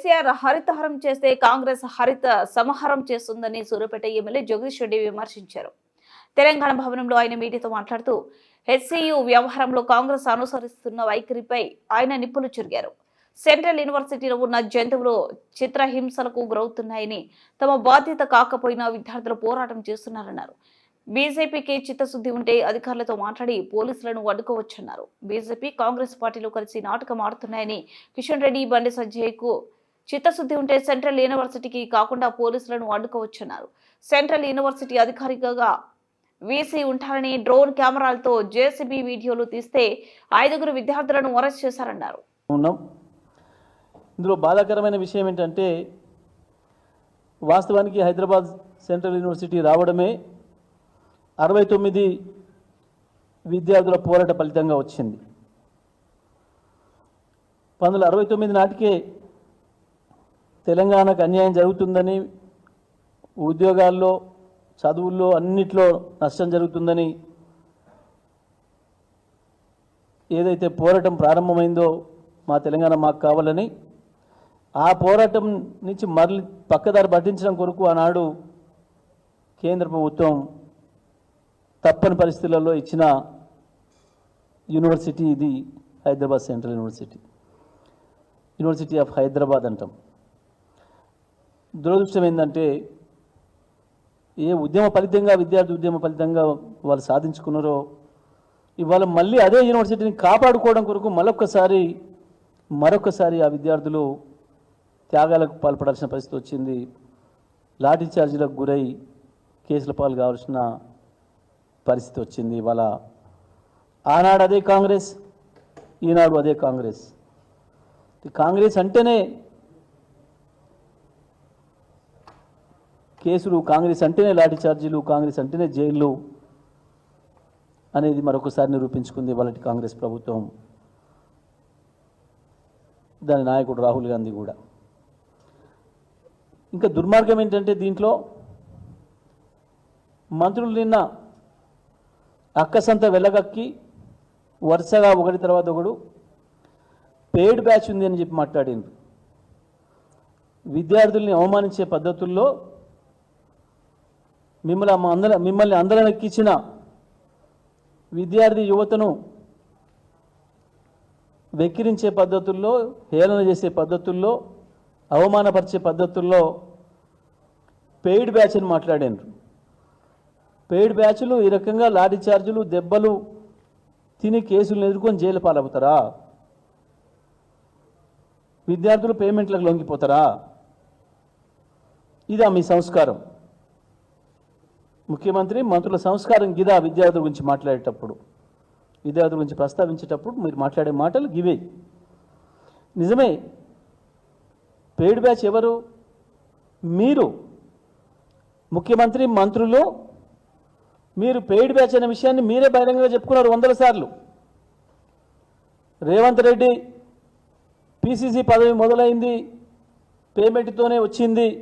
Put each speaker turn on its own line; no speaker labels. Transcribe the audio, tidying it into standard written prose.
కేసీఆర్ హరితహారం చేస్తే కాంగ్రెస్ హరిత సమహారం చేస్తుందని సూర్యాపేట ఎమ్మెల్యే జగదీష్ రెడ్డి విమర్శించారు. తెలంగాణ భవనంలో ఆయన మీడియాతో మాట్లాడుతూ హెచ్సియు వ్యవహారంలో కాంగ్రెస్ అనుసరిస్తున్న వైఖరిపై ఆయన నిప్పులు చెరిగారు. సెంట్రల్ యూనివర్సిటీలో ఉన్న జంతువులు చిత్రహింసలకు గురవుతున్నాయని, తమ బాధ్యత కాకపోయినా విద్యార్థులు పోరాటం చేస్తున్నారన్నారు. బీజేపీకి చిత్తశుద్ధి ఉంటే అధికారులతో మాట్లాడి పోలీసులను అడ్డుకోవచ్చన్నారు. బీజేపీ కాంగ్రెస్ పార్టీలు కలిసి నాటకం ఆడుతున్నాయని, కిషన్ రెడ్డి బండి సంజయ్కు చిత్తశుద్ధి ఉంటే సెంట్రల్ యూనివర్సిటీకి కాకుండా పోలీసులను అడ్డుకోవచ్చన్నారు. సెంట్రల్ యూనివర్సిటీ అధికారిగా వీసీ ఉంటారని డ్రోన్ కెమెరాలతో జేసీబీ వీడియోలు తీస్తే 5 విద్యార్థులను అరెస్ట్ చేశారన్నారు.
ఇందులో బాధాకరమైన విషయం ఏంటంటే, వాస్తవానికి హైదరాబాద్ సెంట్రల్ యూనివర్సిటీ రావడమే 69 విద్యార్థుల పోరాట ఫలితంగా వచ్చింది. 1969 నాటికే తెలంగాణకు అన్యాయం జరుగుతుందని, ఉద్యోగాల్లో చదువుల్లో అన్నిట్లో నష్టం జరుగుతుందని ఏదైతే పోరాటం ప్రారంభమైందో మా తెలంగాణ మాకు కావాలని, ఆ పోరాటం నుంచి మరలి పక్కదారి పట్టించడం కొరకు ఆనాడు కేంద్ర ప్రభుత్వం తప్పని పరిస్థితులలో ఇచ్చిన యూనివర్సిటీ ఇది Hyderabad central university of Hyderabad అంటాం. దురదృష్టం ఏంటంటే, ఏ ఉద్యమ ఫలితంగా విద్యార్థి ఉద్యమ ఫలితంగా వాళ్ళు సాధించుకున్నారో, ఇవాళ మళ్ళీ అదే యూనివర్సిటీని కాపాడుకోవడం కొరకు మరొకసారి ఆ విద్యార్థులు త్యాగాలకు పాల్పడాల్సిన పరిస్థితి వచ్చింది. లాఠీ చార్జీలకు గురై కేసుల పాలు కావాల్సిన పరిస్థితి వచ్చింది. ఇవాళ ఆనాడు అదే కాంగ్రెస్, ఈనాడు అదే కాంగ్రెస్. కాంగ్రెస్ అంటేనే కేసులు, కాంగ్రెస్ అంటేనే లాఠీ చార్జీలు, కాంగ్రెస్ అంటేనే జైళ్ళు అనేది మరొకసారి నిరూపించుకుంది వాళ్ళ కాంగ్రెస్ ప్రభుత్వం, దాని నాయకుడు రాహుల్ గాంధీ కూడా. ఇంకా దుర్మార్గం ఏంటంటే, దీంట్లో మంత్రులు నిన్న అక్కసంత వెళ్ళగక్కి వరుసగా ఒకటి తర్వాత ఒకడు పెయిడ్ బ్యాచ్ ఉంది అని చెప్పి మాట్లాడిండ్రు. విద్యార్థుల్ని అవమానించే పద్ధతుల్లో మిమ్మల్ని అందరం ఎక్కించిన విద్యార్థి యువతను వెక్కిరించే పద్ధతుల్లో, హేళన చేసే పద్ధతుల్లో, అవమానపరిచే పద్ధతుల్లో పెయిడ్ బ్యాచ్ అని మాట్లాడారు. పెయిడ్ బ్యాచ్లు ఈ రకంగా లాఠీ చార్జీలు, దెబ్బలు తిని కేసులను ఎదుర్కొని జైలు పాలవుతారా? విద్యార్థులు పేమెంట్లకు లొంగిపోతారా? ఇదా మీ సంస్కారం? ముఖ్యమంత్రి, మంత్రుల సంస్కారం గిదా? విద్యార్థుల గురించి మాట్లాడేటప్పుడు, విద్యార్థుల గురించి ప్రస్తావించేటప్పుడు మీరు మాట్లాడే మాటలు గివే. నిజమే, పెయిడ్ బ్యాచ్ ఎవరు? మీరు ముఖ్యమంత్రి, మంత్రులు. మీరు పెయిడ్ బ్యాచ్ అనే విషయాన్ని మీరే బహిరంగంగా చెప్పుకున్నారు 100 సార్లు. రేవంత్ రెడ్డి పిసిసి పదవి మొదలైంది పేమెంట్తోనే వచ్చింది,